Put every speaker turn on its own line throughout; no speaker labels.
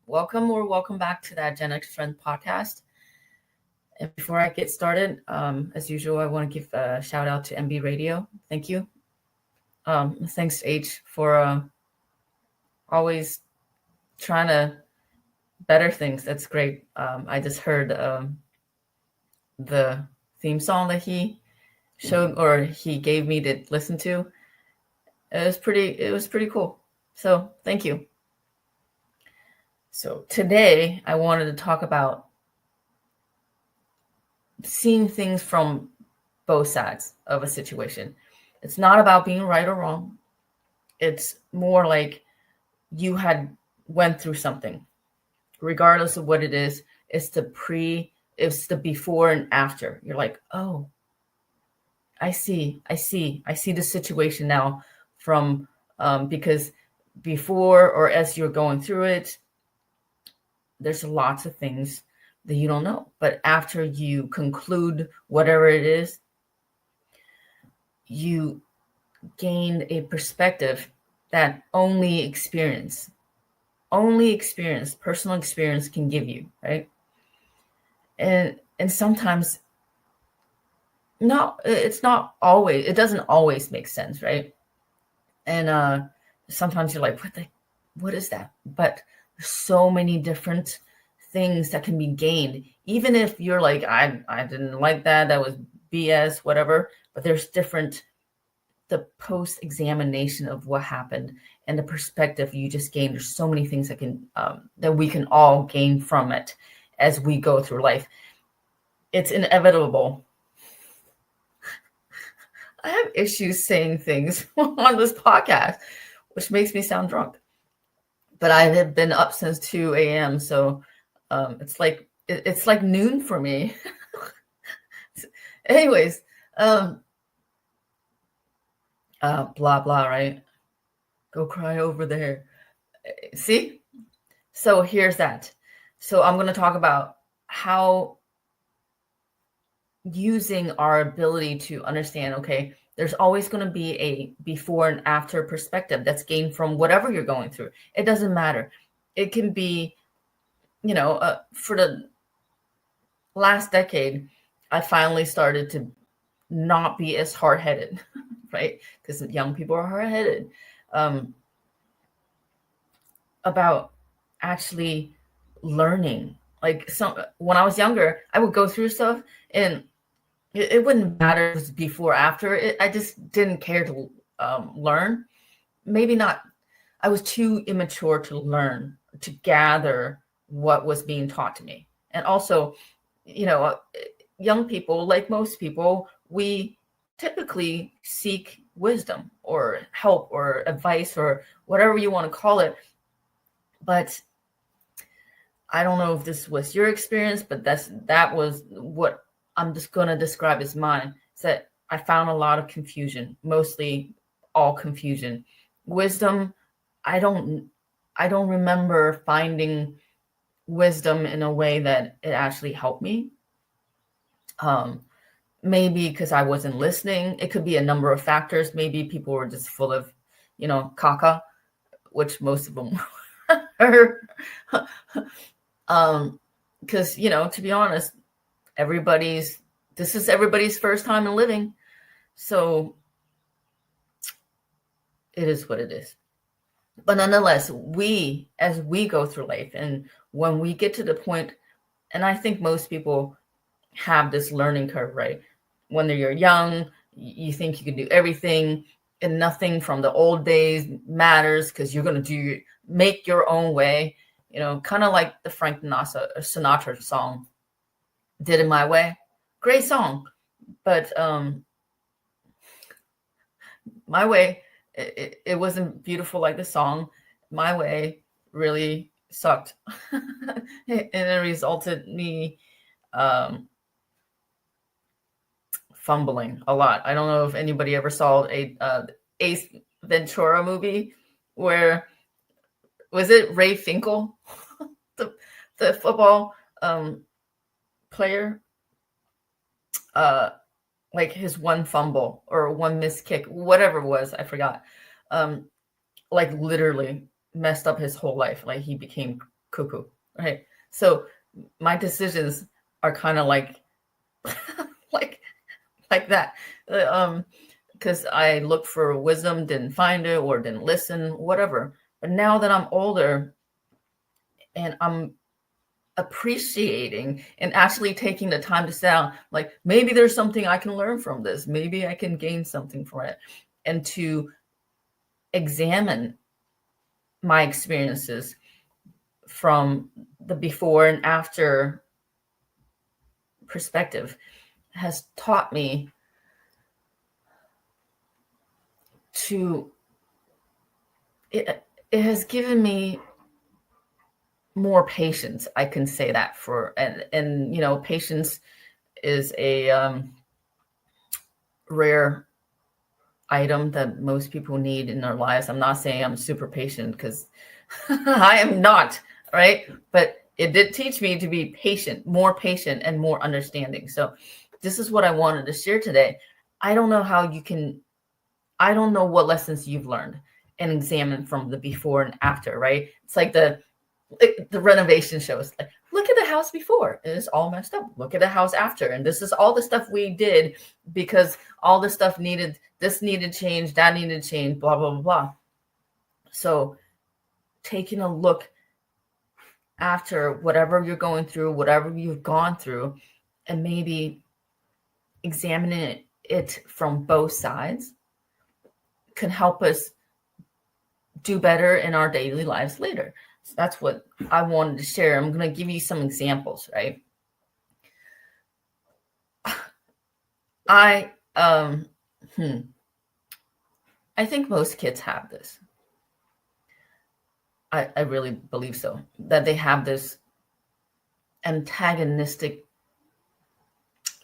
welcome back to that GenX Friend podcast. And before I get started, as usual, I want to give a shout out to MB Radio. Thank you. Thanks H for always trying to better things. That's great. I just heard the theme song that he showed or he gave me to listen to. It was pretty cool. So thank you. So today I wanted to talk about seeing things from both sides of a situation. It's not about being right or wrong. It's more like you had went through something, regardless of what it is. It's the before and after. You're like, oh, I see the situation now from because before or as you're going through it, there's lots of things that you don't know. But after you conclude whatever it is, you gain a perspective that only personal experience can give you, right? And sometimes it doesn't always make sense, right? And sometimes you're like, what is that? But there's so many different things that can be gained. Even if you're like, I didn't like that was BS, whatever, but there's the post-examination of what happened and the perspective you just gained. There's so many things that we can all gain from it as we go through life. It's inevitable. I have issues saying things on this podcast, which makes me sound drunk. But I have been up since 2 a.m. So it's like noon for me. Anyways, blah, blah, right? Go cry over there. See? So here's that. So I'm going to talk about how using our ability to understand, okay, there's always going to be a before and after perspective that's gained from whatever you're going through. It doesn't matter. It can be, for the last decade, I finally started to not be as hard-headed, right? Because young people are hard-headed, about actually learning. Like when I was younger, I would go through stuff and it wouldn't matter if it was before or after. I just didn't care to learn. Maybe not. I was too immature to learn, to gather what was being taught to me. And also, young people, like most people, we typically seek wisdom or help or advice or whatever you want to call it. But I don't know if this was your experience, but that was what I'm just going to describe as mine. Is that I found a lot of confusion, mostly all confusion. Wisdom, I don't remember finding wisdom in a way that it actually helped me. Maybe because I wasn't listening. It could be a number of factors. Maybe people were just full of, caca, which most of them are. Because, to be honest, this is everybody's first time in living. So it is what it is. But nonetheless, as we go through life and when we get to the point, and I think most people have this learning curve, right? When you're young, you think you can do everything and nothing from the old days matters because you're going to make your own way, kind of like the Frank Sinatra song, Did It My Way. Great song. But my way, it wasn't beautiful like the song. My way really sucked. And it resulted me fumbling a lot. I don't know if anybody ever saw a Ace Ventura movie where, was it Ray Finkel, the football player, like his one fumble or one missed kick, whatever it was, I forgot, like literally messed up his whole life. Like he became cuckoo, right? So my decisions are kind of like like that. Because I looked for wisdom, didn't find it, or didn't listen, whatever. But now that I'm older and I'm appreciating and actually taking the time to sit down, like maybe there's something I can learn from this. Maybe I can gain something from it, and to examine my experiences from the before and after perspective has taught me to, it has given me more patience. I can say that for, and you know, patience is a rare item that most people need in their lives. I'm not saying I'm super patient, because I am not, right? But it did teach me to be patient, and more understanding. So this is what I wanted to share today. I don't know how you can, I don't know what lessons you've learned and examine from the before and after, right? It's like the renovation shows. Like, look at the house before, it's all messed up. Look at the house after, and this is all the stuff we did because all the stuff needed, this needed change, that needed change, blah, blah, blah, blah. So taking a look after whatever you're going through, whatever you've gone through, and maybe examining it from both sides can help us do better in our daily lives later. So that's what I wanted to share. I'm going to give you some examples, right? I think most kids have this. I really believe so, that they have this antagonistic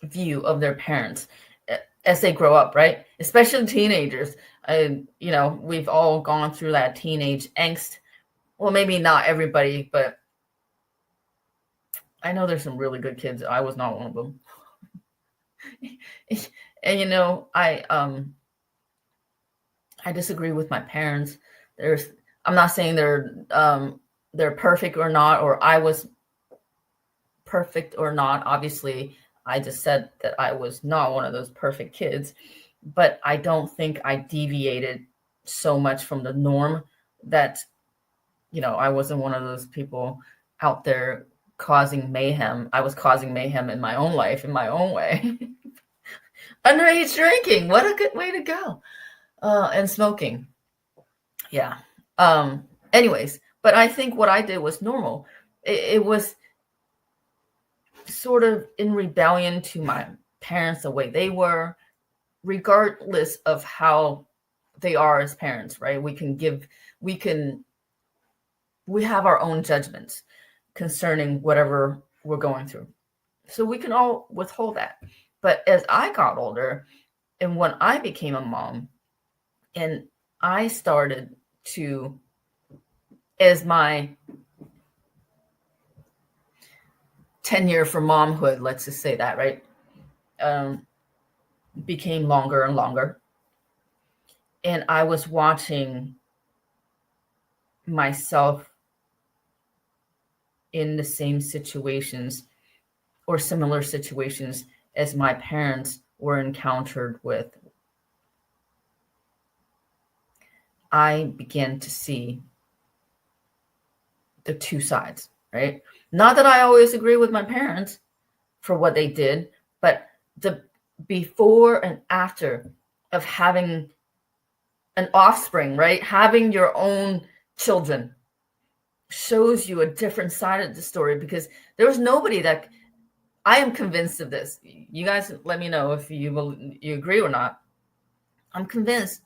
view of their parents as they grow up, right? Especially teenagers. You know, we've all gone through that teenage angst. Well, maybe not everybody, but I know there's some really good kids. I was not one of them. And you know, I disagree with my parents. I'm not saying they're perfect or not, or I was perfect or not. Obviously, I just said that I was not one of those perfect kids, but I don't think I deviated so much from the norm that, you know, I wasn't one of those people out there causing mayhem. I was causing mayhem in my own life, in my own way. Underage drinking, what a good way to go. And smoking. Yeah. Anyways, but I think what I did was normal. It was sort of in rebellion to my parents, the way they were, regardless of how they are as parents, right? We have our own judgments concerning whatever we're going through. So we can all withhold that. But as I got older and when I became a mom and I started to, as my tenure for momhood, let's just say that, right, became longer and longer. And I was watching myself in the same situations or similar situations as my parents were encountered with. I began to see the two sides, right? Not that I always agree with my parents for what they did, but the before and after of having an offspring, right? Having your own children shows you a different side of the story, because there was nobody that, I am convinced of this. You guys let me know if you agree or not. I'm convinced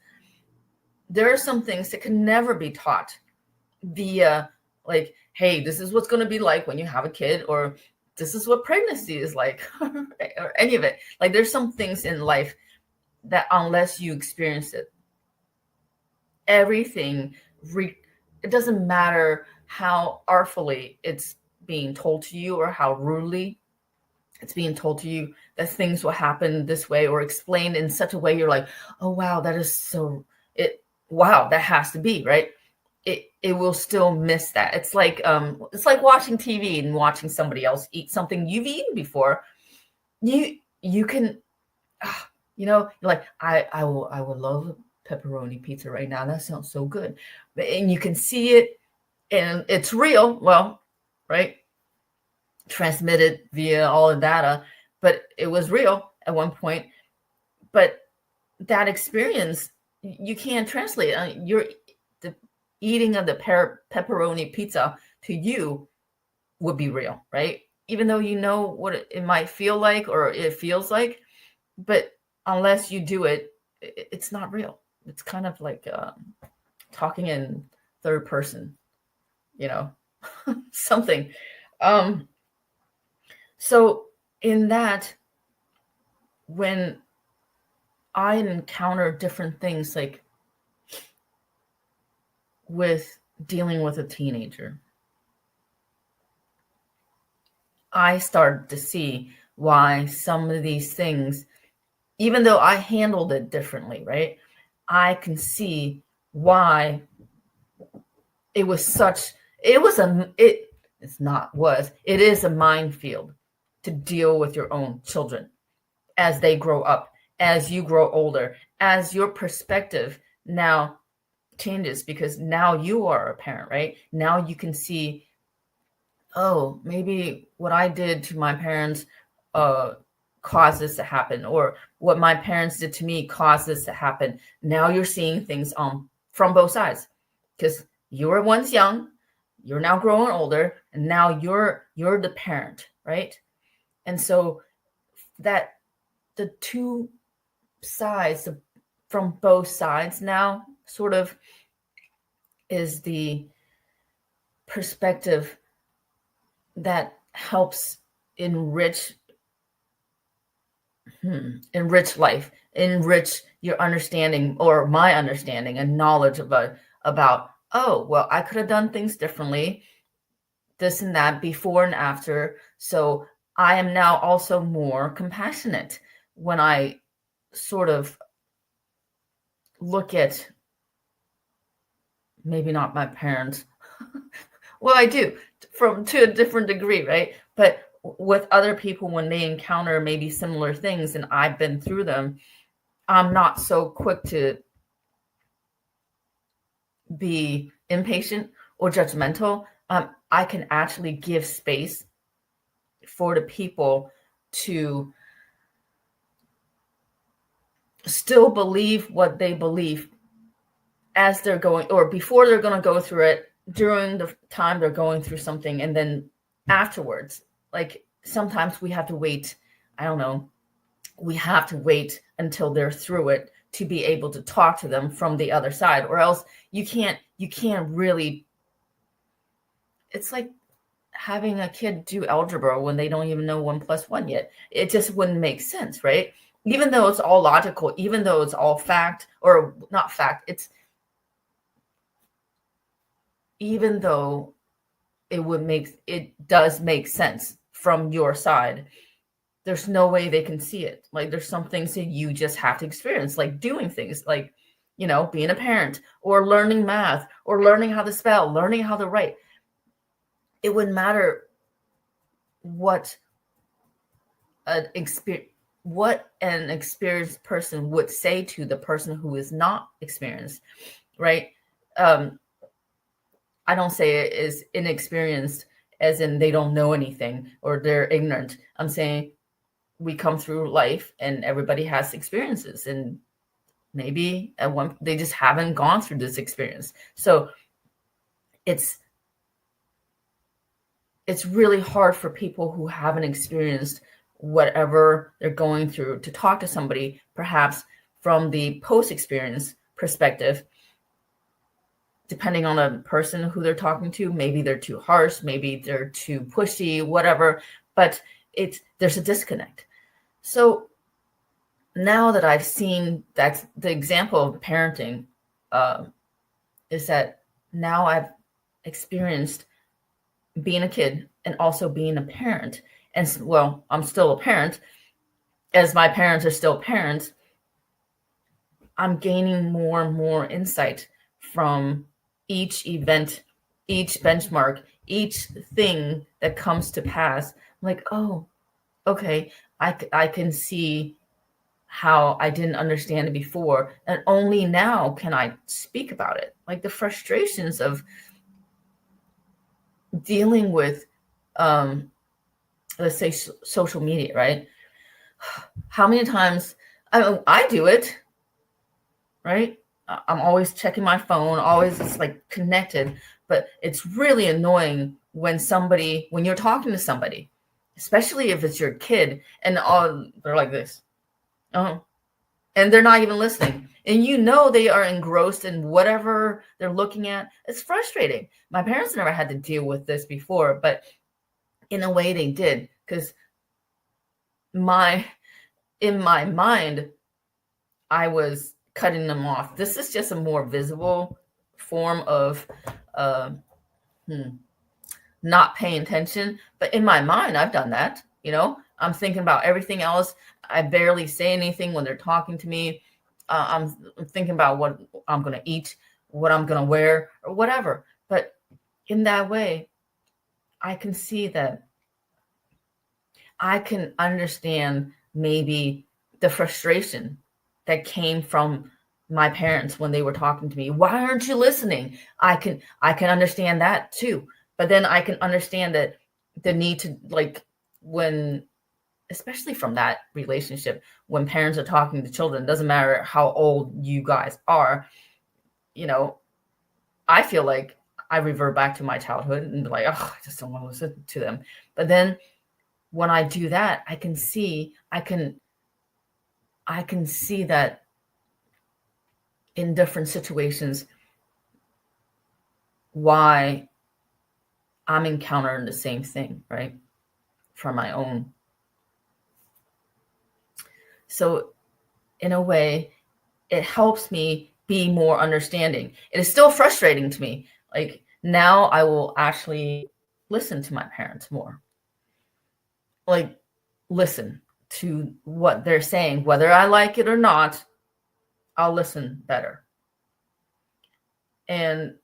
there are some things that can never be taught via, like, hey, this is what's going to be like when you have a kid, or this is what pregnancy is like, or any of it. Like, there's some things in life that unless you experience it, everything, it doesn't matter how artfully it's being told to you or how rudely it's being told to you that things will happen this way, or explained in such a way you're like, oh wow, that is so, wow, that has to be right. it will still miss that. It's like watching TV and watching somebody else eat something you've eaten before. You can, like I would love pepperoni pizza right now. That sounds so good. And you can see it, and it's real. Well, right? Transmitted via all the data, but it was real at one point. But that experience, you can't translate. The eating of the pepperoni pizza to you would be real, right? Even though you know what it might feel like or it feels like, but unless you do it, it's not real. It's kind of like talking in third person, something. So in that, when I encounter different things, like with dealing with a teenager, I started to see why some of these things, even though I handled it differently, right? I can see why it is a minefield to deal with your own children as they grow up, as you grow older, as your perspective now changes, because now you are a parent, right? Now you can see, oh, maybe what I did to my parents caused this to happen, or what my parents did to me caused this to happen. Now you're seeing things from both sides, because you were once young, you're now growing older, and now you're the parent, right? And so that the two sides from both sides now sort of is the perspective that helps enrich life, enrich your understanding, or my understanding and knowledge about, oh, well, I could have done things differently, this and that, before and after. So I am now also more compassionate when I sort of look at, maybe not my parents. Well, I do to a different degree, right? But with other people, when they encounter maybe similar things and I've been through them, I'm not so quick to be impatient or judgmental. I can actually give space for the people to still believe what they believe as they're going, or before they're going to go through it, during the time they're going through something, and then afterwards. Like sometimes we have to wait, I don't know, we have to wait until they're through it to be able to talk to them from the other side, or else you can't really. It's like having a kid do algebra when they don't even know 1 + 1 yet. It just wouldn't make sense, right? Even though it's all logical, even though it's all fact, or not fact, it's even though it does make sense from your side, there's no way they can see it. Like there's some things that you just have to experience, like doing things like, being a parent, or learning math, or learning how to spell, learning how to write. It wouldn't matter what an experienced person would say to the person who is not experienced, right? I don't say it is inexperienced as in they don't know anything or they're ignorant. I'm saying we come through life and everybody has experiences, and maybe they just haven't gone through this experience. So it's really hard for people who haven't experienced whatever they're going through to talk to somebody, perhaps from the post-experience perspective. Depending on the person who they're talking to, maybe they're too harsh, maybe they're too pushy, whatever, but there's a disconnect. So now that I've seen that's the example of parenting, is that now I've experienced being a kid and also being a parent. And well, I'm still a parent, as my parents are still parents. I'm gaining more and more insight from each event, each benchmark, each thing that comes to pass. I'm like, oh, okay, I can see how I didn't understand it before, and only now can I speak about it. Like the frustrations of dealing with, let's say, social media, right? How many times I do it, right? I'm always checking my phone, always it's like connected, but it's really annoying when you're talking to somebody, especially if it's your kid, and they're like this, oh, and they're not even listening, and they are engrossed in whatever they're looking at. It's frustrating. My parents never had to deal with this before, but in a way they did, because in my mind, I was cutting them off. This is just a more visible form of uh, not paying attention. But in my mind, I've done that. I'm thinking about everything else. I barely say anything when they're talking to me. I'm thinking about what I'm going to eat, what I'm going to wear, or whatever. But in that way, I can see that I can understand maybe the frustration that came from my parents when they were talking to me. Why aren't you listening? I can understand that too. But then I can understand that the need to, like, when, especially from that relationship, when parents are talking to children, doesn't matter how old you guys are, I feel like I revert back to my childhood and be like, oh, I just don't want to listen to them. But then when I do that, I can see that in different situations why I'm encountering the same thing, right? From my own. So in a way, it helps me be more understanding. It is still frustrating to me. Like now I will actually listen to my parents more. Like listen to what they're saying, whether I like it or not, I'll listen better. And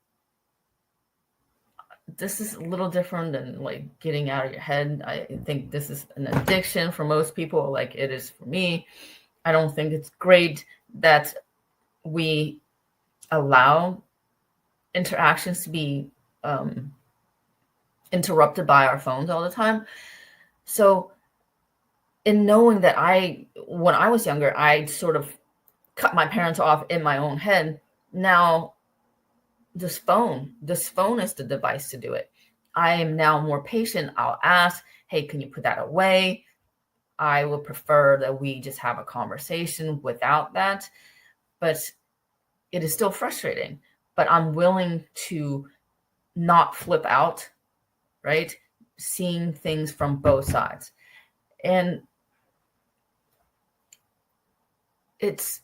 this is a little different than like getting out of your head. I think this is an addiction for most people, like it is for me. I don't think it's great that we allow interactions to be interrupted by our phones all the time. So in knowing that when I was younger, I sort of cut my parents off in my own head. Now this phone is the device to do it. I am now more patient. I'll ask, hey, can you put that away? I would prefer that we just have a conversation without that. But it is still frustrating. But I'm willing to not flip out, right? Seeing things from both sides. And this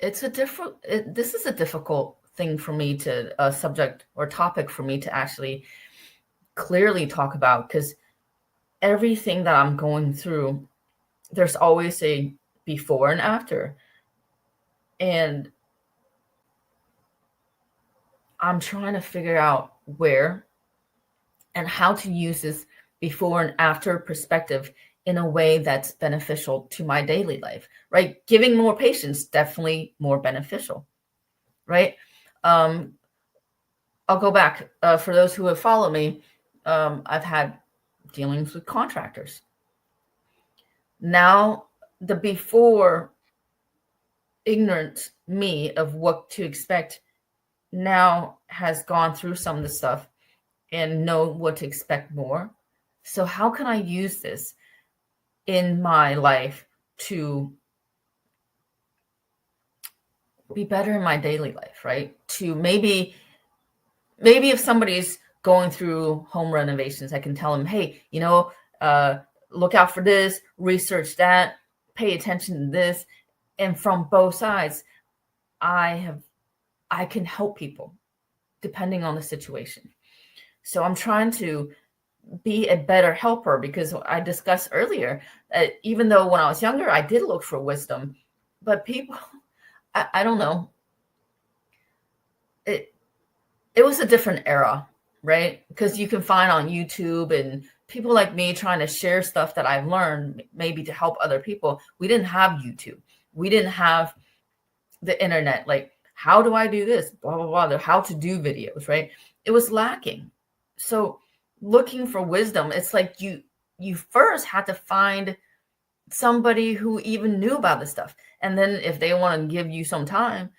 is a difficult thing for me to, a subject or topic for me to actually clearly talk about, because everything that I'm going through, there's always a before and after. And I'm trying to figure out where and how to use this before and after perspective in a way that's beneficial to my daily life, right? Giving more patience, definitely more beneficial, right? I'll go back. For those who have followed me, I've had dealings with contractors. Now, the before ignorant me of what to expect now has gone through some of the stuff and know what to expect more. So how can I use this in my life to be better in my daily life, right? To maybe if somebody's going through home renovations, I can tell them, hey, look out for this, research that, pay attention to this. And from both sides, I can help people depending on the situation. So I'm trying to be a better helper, because I discussed earlier that even though when I was younger, I did look for wisdom, but people, I don't know. it was a different era, right? Because you can find on YouTube and people like me trying to share stuff that I've learned maybe to help other people. We didn't have YouTube. We didn't have the internet. Like, how do I do this? Blah, blah, blah. How to do videos, right? It was lacking. So looking for wisdom, it's like you first had to find somebody who even knew about this stuff. And then if they want to give you some time,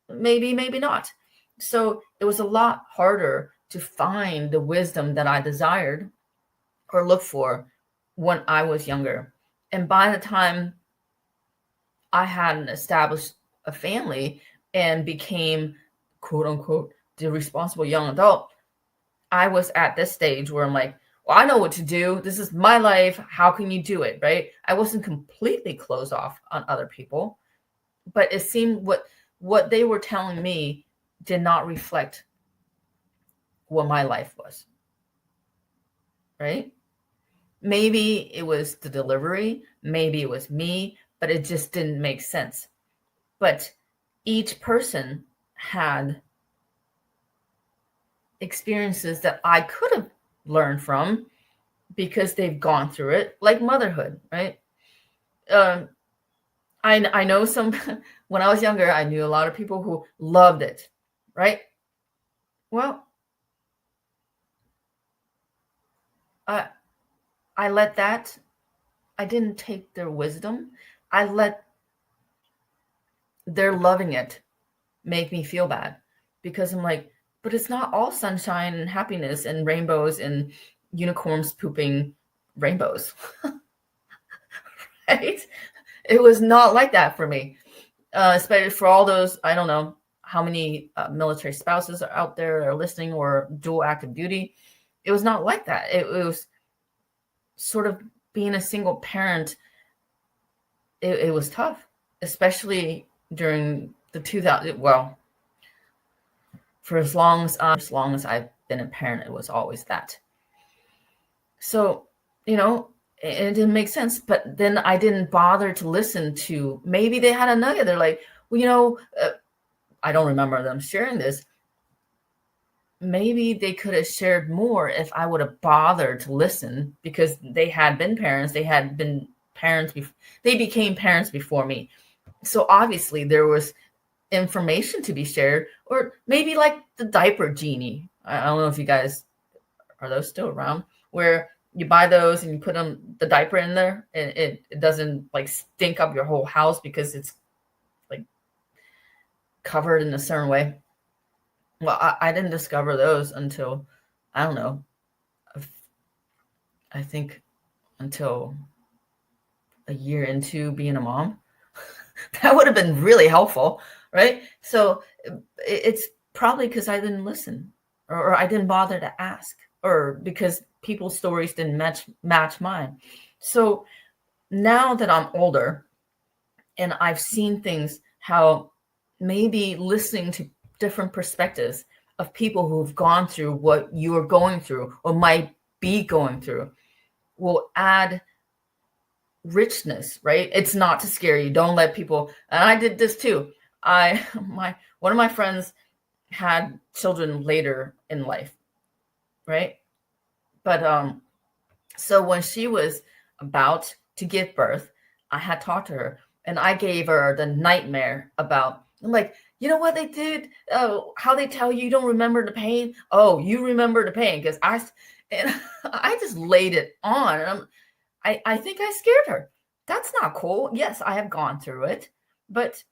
maybe not. So it was a lot harder to find the wisdom that I desired or look for when I was younger. And by the time I had established a family and became, quote unquote, the responsible young adult, I was at this stage where I'm like, well, I know what to do. This is my life. How can you do it? Right? I wasn't completely closed off on other people, but it seemed what they were telling me did not reflect what my life was. Right? Maybe it was the delivery, maybe it was me, but it just didn't make sense. But each person had experiences that I could have learned from because they've gone through it, like motherhood, right? I know some, when I was younger, I knew a lot of people who loved it, right? Well, I let that, I didn't take their wisdom. I let their loving it make me feel bad because I'm like, but it's not all sunshine and happiness and rainbows and unicorns pooping rainbows, right? It was not like that for me, especially for all those, I don't know how many military spouses are out there are listening or dual active duty. It was not like that. It was sort of being a single parent. It was tough, especially during the 2000, well, for as long as I've been a parent, it was always that. So, it didn't make sense. But then I didn't bother to listen to, maybe they had a nugget. They're like, well, I don't remember them sharing this. Maybe they could have shared more if I would have bothered to listen, because they had been parents. They had been parents. They became parents before me. So obviously there was information to be shared, or maybe like the diaper genie. I don't know if you guys, are those still around, where you buy those and you put the diaper in there and it doesn't like stink up your whole house because it's like covered in a certain way. Well, I didn't discover those until, I don't know, I think until a year into being a mom. That would have been really helpful, right? So it's probably because I didn't listen, or I didn't bother to ask, or because people's stories didn't match mine. So now that I'm older and I've seen things, how maybe listening to different perspectives of people who've gone through what you are going through or might be going through will add richness, right? It's not to scare you. Don't let people, and I did this too. One of my friends had children later in life, right? But so when she was about to give birth, I had talked to her and I gave her the nightmare about, I'm like, you know what they did? Oh, how they tell you don't remember the pain? Oh, you remember the pain because I just laid it on. I think I scared her. That's not cool. Yes, I have gone through it, but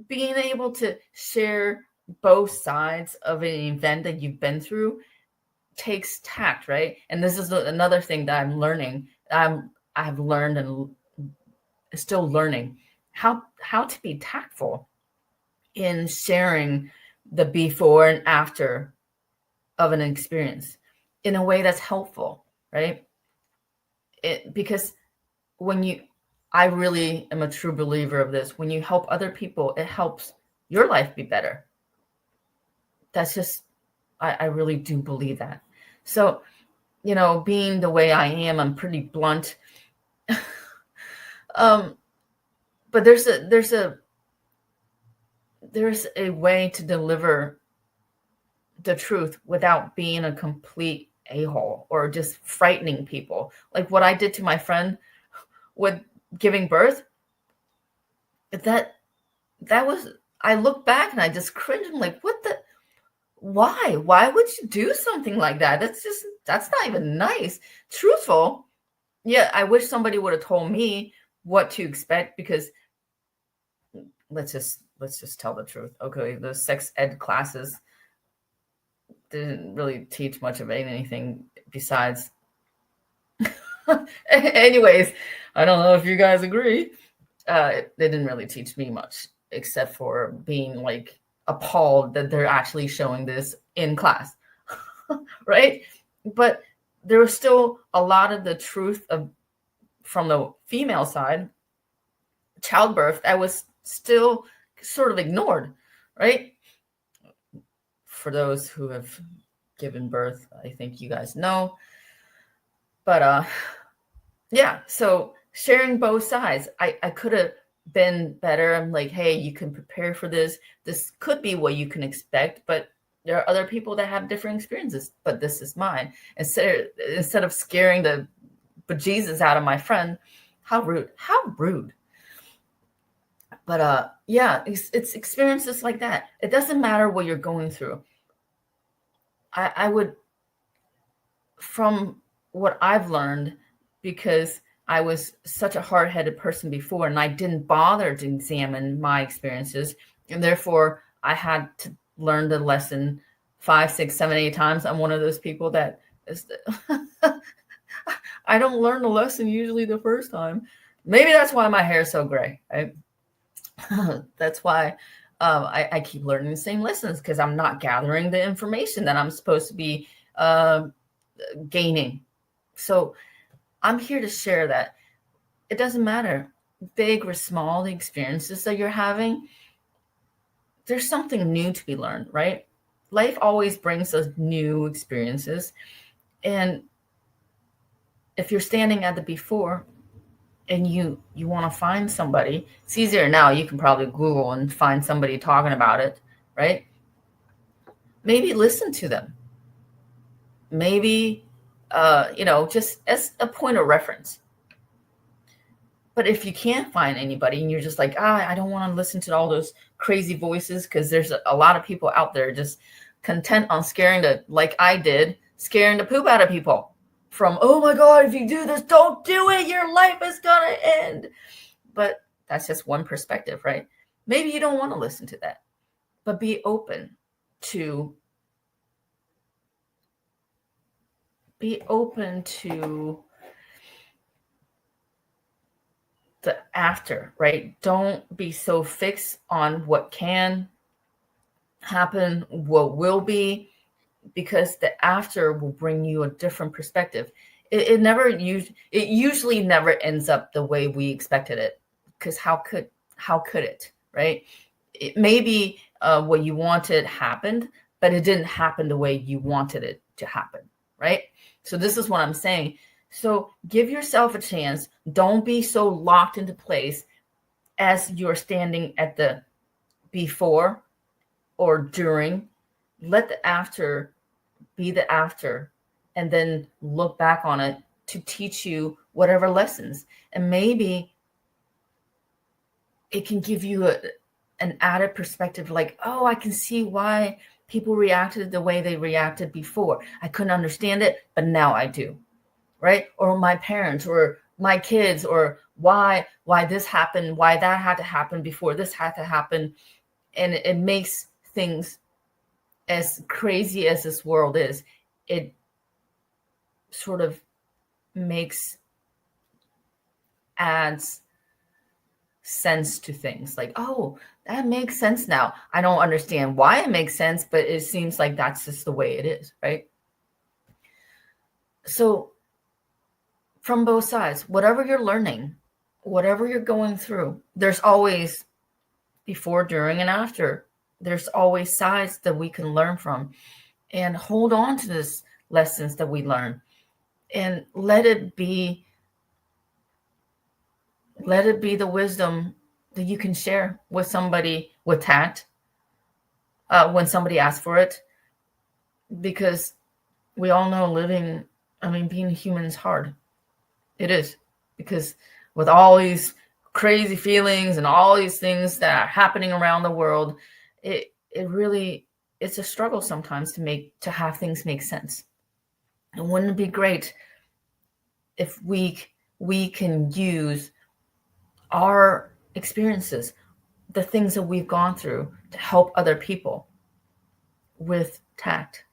being able to share both sides of an event that you've been through takes tact, right? And this is another thing that I'm learning. I have learned and still learning how to be tactful in sharing the before and after of an experience in a way that's helpful, right? Because I really am a true believer of this. When you help other people, it helps your life be better. That's just, I really do believe that. So, being the way I am, I'm pretty blunt. But there's a way to deliver the truth without being a complete a-hole or just frightening people. Like what I did to my friend with giving birth, that was, I look back and I just cringe. I'm like, what the, why would you do something like that? That's not even nice. Truthful. Yeah, I wish somebody would have told me what to expect, because let's just tell the truth. Okay, the sex ed classes didn't really teach much of anything besides. Anyways, I don't know if you guys agree. They didn't really teach me much, except for being like appalled that they're actually showing this in class, right? But there was still a lot of the truth from the female side, childbirth, that was still sort of ignored, right? For those who have given birth, I think you guys know. But yeah, so sharing both sides, I could have been better. I'm like, hey, you can prepare for this. This could be what you can expect, but there are other people that have different experiences, but this is mine. Instead of scaring the bejesus out of my friend, how rude. But yeah, it's experiences like that. It doesn't matter what you're going through. I would, from what I've learned, because I was such a hard-headed person before, and I didn't bother to examine my experiences, and therefore I had to learn the lesson 5, 6, 7, 8 times. I'm one of those people that is I don't learn the lesson usually the first time. Maybe that's why my hair is so gray. That's why I keep learning the same lessons, because I'm not gathering the information that I'm supposed to be gaining. So I'm here to share that it doesn't matter, big or small, the experiences that you're having, there's something new to be learned, right? Life always brings us new experiences. And if you're standing at the before and you want to find somebody, it's easier now. You can probably Google and find somebody talking about it, right? Maybe listen to them. Maybe, just as a point of reference. But if you can't find anybody and you're just like, I don't want to listen to all those crazy voices, because there's a lot of people out there just content on scaring the poop out of people. From, oh my God, if you do this, don't do it, your life is going to end. But that's just one perspective, right? Maybe you don't want to listen to that, but be open to the after, right? Don't be so fixed on what can happen, what will be, because the after will bring you a different perspective. It usually never ends up the way we expected it, because how could it, right? It maybe what you wanted happened, but it didn't happen the way you wanted it to happen, right? So this is what I'm saying. So give yourself a chance. Don't be so locked into place as you're standing at the before or during. Let the after be the after, and then look back on it to teach you whatever lessons. And maybe it can give you an added perspective, like, oh, I can see why people reacted the way they reacted before. I couldn't understand it, but now I do, right? Or my parents or my kids, or why this happened, why that had to happen before this had to happen. And it makes things, as crazy as this world is, it sort of adds sense to things. Like, oh, that makes sense now. I don't understand why it makes sense, but it seems like that's just the way it is, right? So from both sides, whatever you're learning, whatever you're going through, there's always before, during, and after. There's always sides that we can learn from, and hold on to these lessons that we learn, and let it be the wisdom that you can share with somebody with tact when somebody asks for it. because we all know being human is hard. It is, because with all these crazy feelings and all these things that are happening around the world, it really, it's a struggle sometimes to have things make sense. And wouldn't it be great if we can use our experiences, the things that we've gone through, to help other people with tact,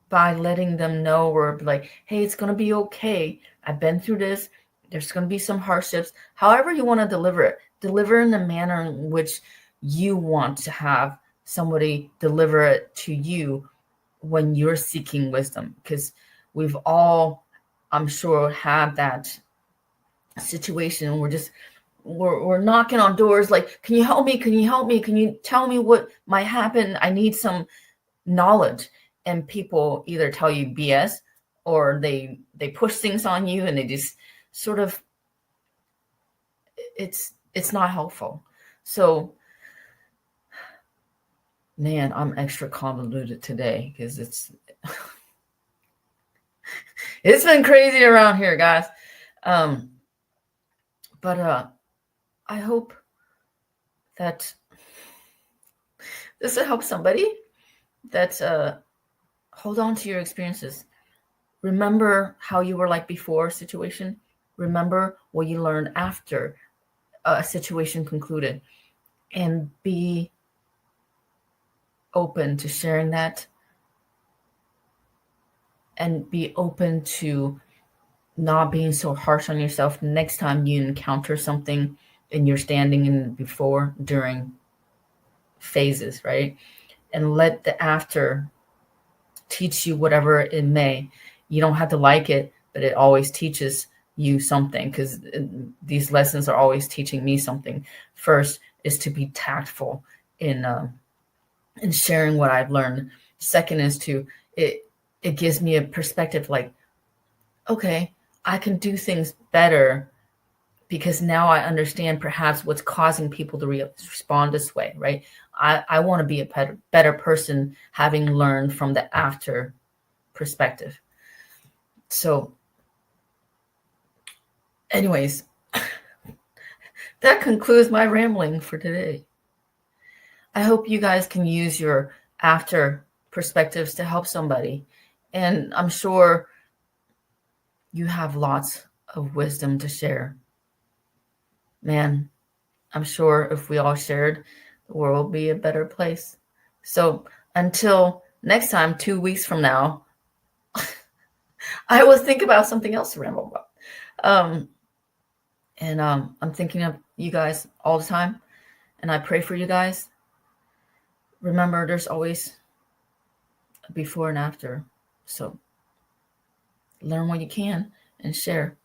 by letting them know, or like, hey, it's going to be okay. I've been through this. There's going to be some hardships. However you want to deliver in the manner in which you want to have somebody deliver it to you when you're seeking wisdom. Because we've all, I'm sure, had that situation where we're knocking on doors like, can you help me? Can you help me? Can you tell me what might happen? I need some knowledge. And people either tell you BS, or they push things on you, and they just sort of, it's not helpful. So, man, I'm extra convoluted today because it's been crazy around here, guys. But I hope that this will help somebody. That hold on to your experiences. Remember how you were like before a situation. Remember what you learned after a situation concluded, and be open to sharing that, and be open to not being so harsh on yourself next time you encounter something and you're standing in before, during phases, right? And let the after teach you whatever it may. You don't have to like it, but it always teaches you something, because these lessons are always teaching me something. First is to be tactful in sharing what I've learned. Second is it gives me a perspective like, okay, I can do things better because now I understand perhaps what's causing people to respond this way, right? I want to be a better person, having learned from the after perspective. So anyways, that concludes my rambling for today. I hope you guys can use your after perspectives to help somebody. And I'm sure you have lots of wisdom to share. Man, I'm sure if we all shared, the world would be a better place. So until next time, 2 weeks from now, I will think about something else to ramble about. I'm thinking of you guys all the time, and I pray for you guys. Remember, there's always a before and after. So learn what you can and share.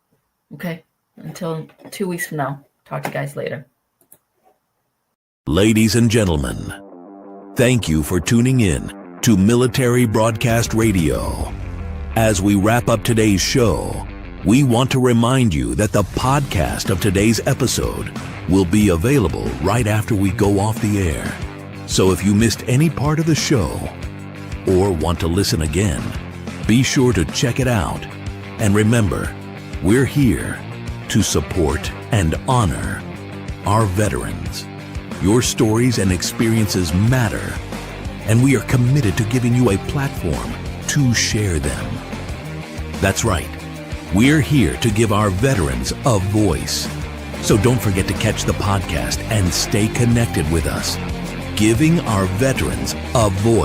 Okay? Until 2 weeks from now. Talk to you guys later.
Ladies and gentlemen, thank you for tuning in to Military Broadcast Radio. As we wrap up today's show, we want to remind you that the podcast of today's episode will be available right after we go off the air. So if you missed any part of the show or want to listen again, be sure to check it out. And remember, we're here to support and honor our veterans. Your stories and experiences matter, and we are committed to giving you a platform to share them. That's right. We're here to give our veterans a voice. So don't forget to catch the podcast and stay connected with us, giving our veterans a voice.